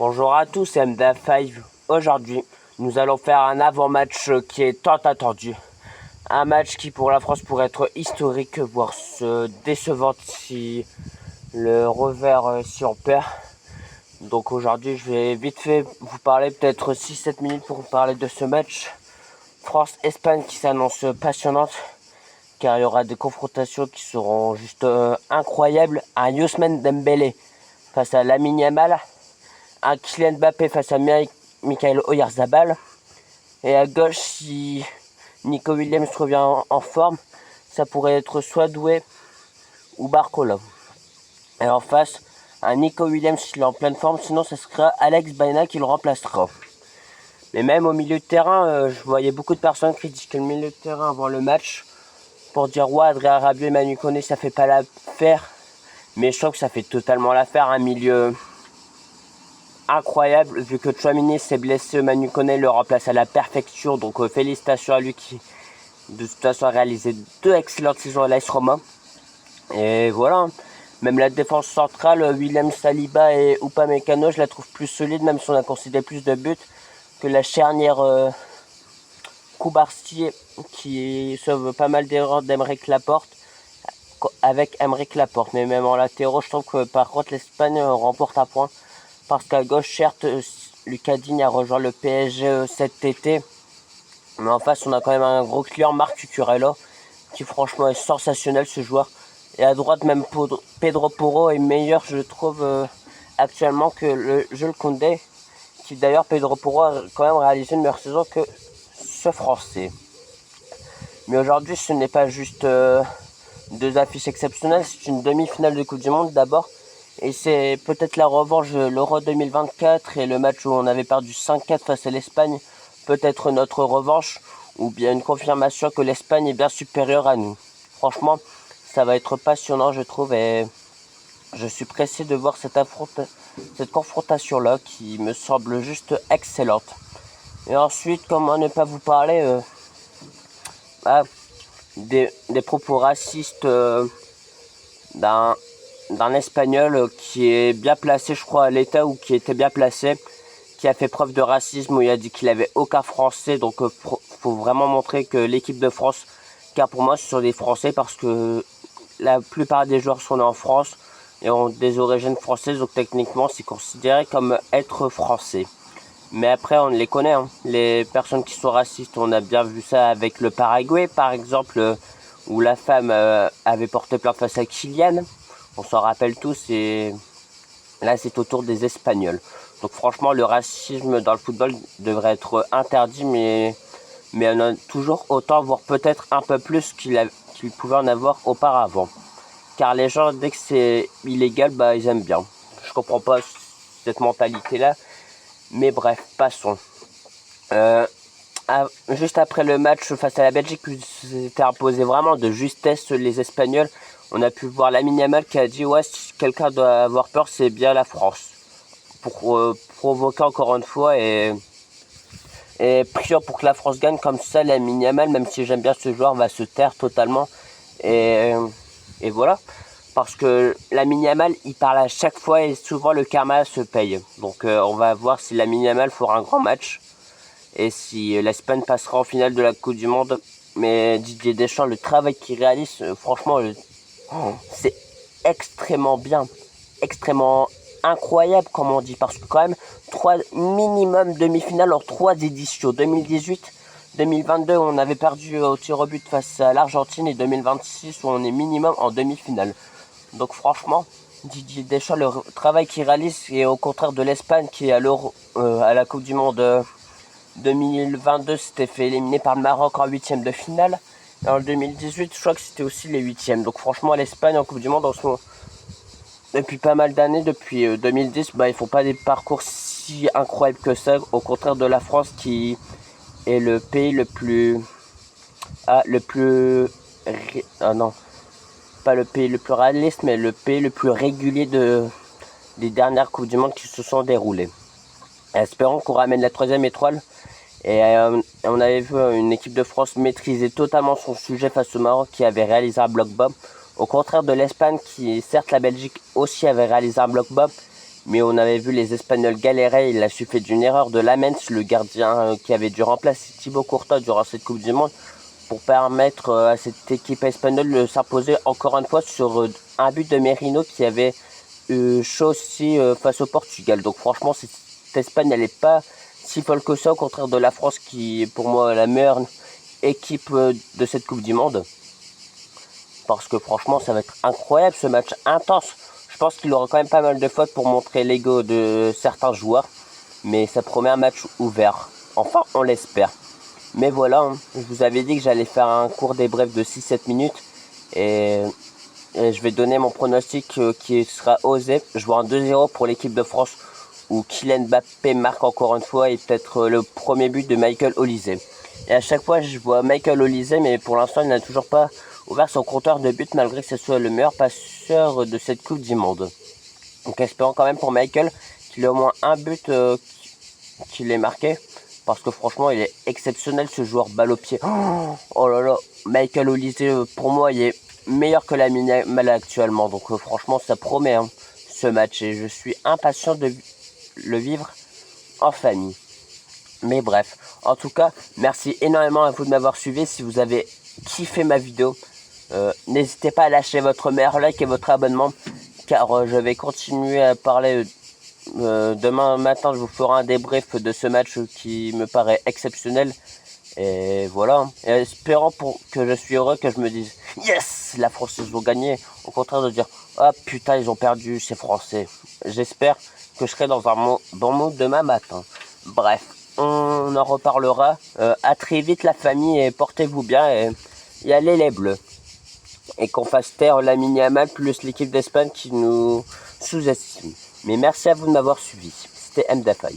Bonjour à tous, c'est MDA5. Aujourd'hui, nous allons faire un avant-match qui est tant attendu. Un match qui pour la France pourrait être historique, voire décevant si le revers si on perd. Donc aujourd'hui, je vais vite fait vous parler peut-être 6-7 minutes pour vous parler de ce match. France-Espagne qui s'annonce passionnante car il y aura des confrontations qui seront juste incroyables. Un Ousmane Dembélé face à Lamine Yamal, un Kylian Mbappé face à Michael Oyarzabal, et à gauche, si Nico Williams revient en forme, ça pourrait être soit Doué ou Barcola. Et en face, un Nico Williams s'il est en pleine forme, sinon ce sera Alex Baena qui le remplacera. Mais même au milieu de terrain, je voyais beaucoup de personnes critiquer le milieu de terrain avant le match pour dire ouais, Adrien Rabiot et Manu Koné ça fait pas l'affaire. Mais je trouve que ça fait totalement l'affaire, un milieu incroyable vu que Tchouaméni s'est blessé, Manu Koné le remplace à la perfection, donc félicitations à lui qui de toute façon a réalisé 2 excellentes saisons à l'AS Roma. Et voilà, même la défense centrale, William Saliba et Upamecano, je la trouve plus solide, même si on a concédé plus de buts que la charnière Koubarsi qui sauve pas mal d'erreurs d'Aymeric Laporte avec Aymeric Laporte. Mais même en latéraux, je trouve que par contre l'Espagne remporte un point parce qu'à gauche, certes, Lucas Digne a rejoint le PSG cet été, mais en face on a quand même un gros client, Marc Cucurella, qui franchement est sensationnel ce joueur. Et à droite, même Pedro Porro est meilleur, je trouve, actuellement que le Jules Koundé, qui d'ailleurs, Pedro Porro a quand même réalisé une meilleure saison que ce Français. Mais aujourd'hui, ce n'est pas juste 2 affiches exceptionnelles, c'est une demi-finale de Coupe du Monde d'abord. Et c'est peut-être la revanche de l'Euro 2024 et le match où on avait perdu 5-4 face à l'Espagne, peut-être notre revanche, ou bien une confirmation que l'Espagne est bien supérieure à nous. Franchement, ça va être passionnant, je trouve, et je suis pressé de voir cette confrontation-là qui me semble juste excellente. Et ensuite, comment ne pas vous parler des propos racistes d'un Espagnol qui est bien placé, je crois, à l'État, ou qui était bien placé, qui a fait preuve de racisme, où il a dit qu'il avait aucun Français. Donc faut vraiment montrer que l'équipe de France, car pour moi ce sont des Français, parce que la plupart des joueurs sont nés en France et ont des origines françaises, donc techniquement c'est considéré comme être français. Mais après on les connaît, hein. Les personnes qui sont racistes, on a bien vu ça avec le Paraguay par exemple, où la femme avait porté plainte face à Kylian. On s'en rappelle tous, et là c'est au tour des Espagnols. Donc franchement le racisme dans le football devrait être interdit, mais on a toujours autant, voire peut-être un peu plus qu'il pouvait en avoir auparavant. Car les gens, dès que c'est illégal, bah ils aiment bien. Je comprends pas cette mentalité là, mais bref, passons. Juste après le match face à la Belgique, ils s'étaient imposés vraiment de justesse les Espagnols. On a pu voir Lamine Yamal qui a dit ouais, si quelqu'un doit avoir peur, c'est bien la France. Pour provoquer encore une fois, et prions pour que la France gagne. Comme ça, Lamine Yamal, même si j'aime bien ce joueur, va se taire totalement. Et voilà. Parce que Lamine Yamal, il parle à chaque fois et souvent le karma se paye. Donc on va voir si Lamine Yamal fera un grand match et si l'Espagne passera en finale de la Coupe du Monde. Mais Didier Deschamps, le travail qu'il réalise, franchement, c'est extrêmement bien, extrêmement incroyable comme on dit, parce que quand même 3 minimum demi-finales en 3 éditions, 2018, 2022 on avait perdu au tir au but face à l'Argentine, et 2026 où on est minimum en demi-finale. Donc franchement, Didier Deschamps, le travail qu'il réalise, et au contraire de l'Espagne qui à la Coupe du Monde 2022 s'était fait éliminer par le Maroc en 8e de finale. Et en 2018, je crois que c'était aussi les 8e. Donc franchement, l'Espagne en Coupe du Monde, en ce moment, depuis pas mal d'années, depuis 2010, bah, ils font pas des parcours si incroyables que ça. Au contraire de la France qui est le pays le plus... non, pas le pays le plus réaliste, mais le pays le plus régulier des dernières Coupes du Monde qui se sont déroulées. Espérons qu'on ramène la 3e étoile. Et on avait vu une équipe de France maîtriser totalement son sujet face au Maroc qui avait réalisé un bloc bas. Au contraire de l'Espagne qui, certes la Belgique aussi avait réalisé un bloc bas, Mais on avait vu les Espagnols galérer. Il a suffi d'une erreur de Lamens, le gardien qui avait dû remplacer Thibaut Courtois durant cette Coupe du Monde, pour permettre à cette équipe espagnole de s'imposer encore une fois sur un but de Merino qui avait chaud aussi face au Portugal. Donc franchement, cette Espagne, elle n'est pas si folle que ça, au contraire de la France qui est pour moi la meilleure équipe de cette Coupe du Monde. Parce que franchement, ça va être incroyable ce match, intense. Je pense qu'il aura quand même pas mal de fautes pour montrer l'ego de certains joueurs. Mais ça promet un match ouvert. Enfin, on l'espère. Mais voilà, hein, je vous avais dit que j'allais faire un court débrief de 6-7 minutes. Et je vais donner mon pronostic qui sera osé. Je vois un 2-0 pour l'équipe de France, où Kylian Mbappé marque encore une fois, et peut-être le premier but de Michael Olise. Et à chaque fois, je vois Michael Olise, mais pour l'instant, il n'a toujours pas ouvert son compteur de but, malgré que ce soit le meilleur passeur de cette Coupe du Monde. Donc espérons quand même pour Michael qu'il ait au moins un but qu'il ait marqué. Parce que franchement, il est exceptionnel ce joueur, balle au pied. Oh là là, Michael Olise, pour moi, il est meilleur que Lamine Yamal actuellement. Donc franchement, ça promet hein, ce match. Et je suis impatient de le vivre en famille. Mais bref, en tout cas, merci énormément à vous de m'avoir suivi. Si vous avez kiffé ma vidéo, n'hésitez pas à lâcher votre meilleur like et votre abonnement. Car je vais continuer à parler... demain matin, je vous ferai un débrief de ce match qui me paraît exceptionnel. Et voilà. Et espérant que je suis heureux, que je me dise yes, la France ils ont gagné. Au contraire de dire ah putain ils ont perdu, c'est français. J'espère que je serai dans un bon mood demain matin. Bref, on en reparlera. À très vite la famille et portez-vous bien et allez les bleus. Et qu'on fasse taire Lamine Yamal plus l'équipe d'Espagne qui nous sous-estime. Mais merci à vous de m'avoir suivi. C'était MDA5.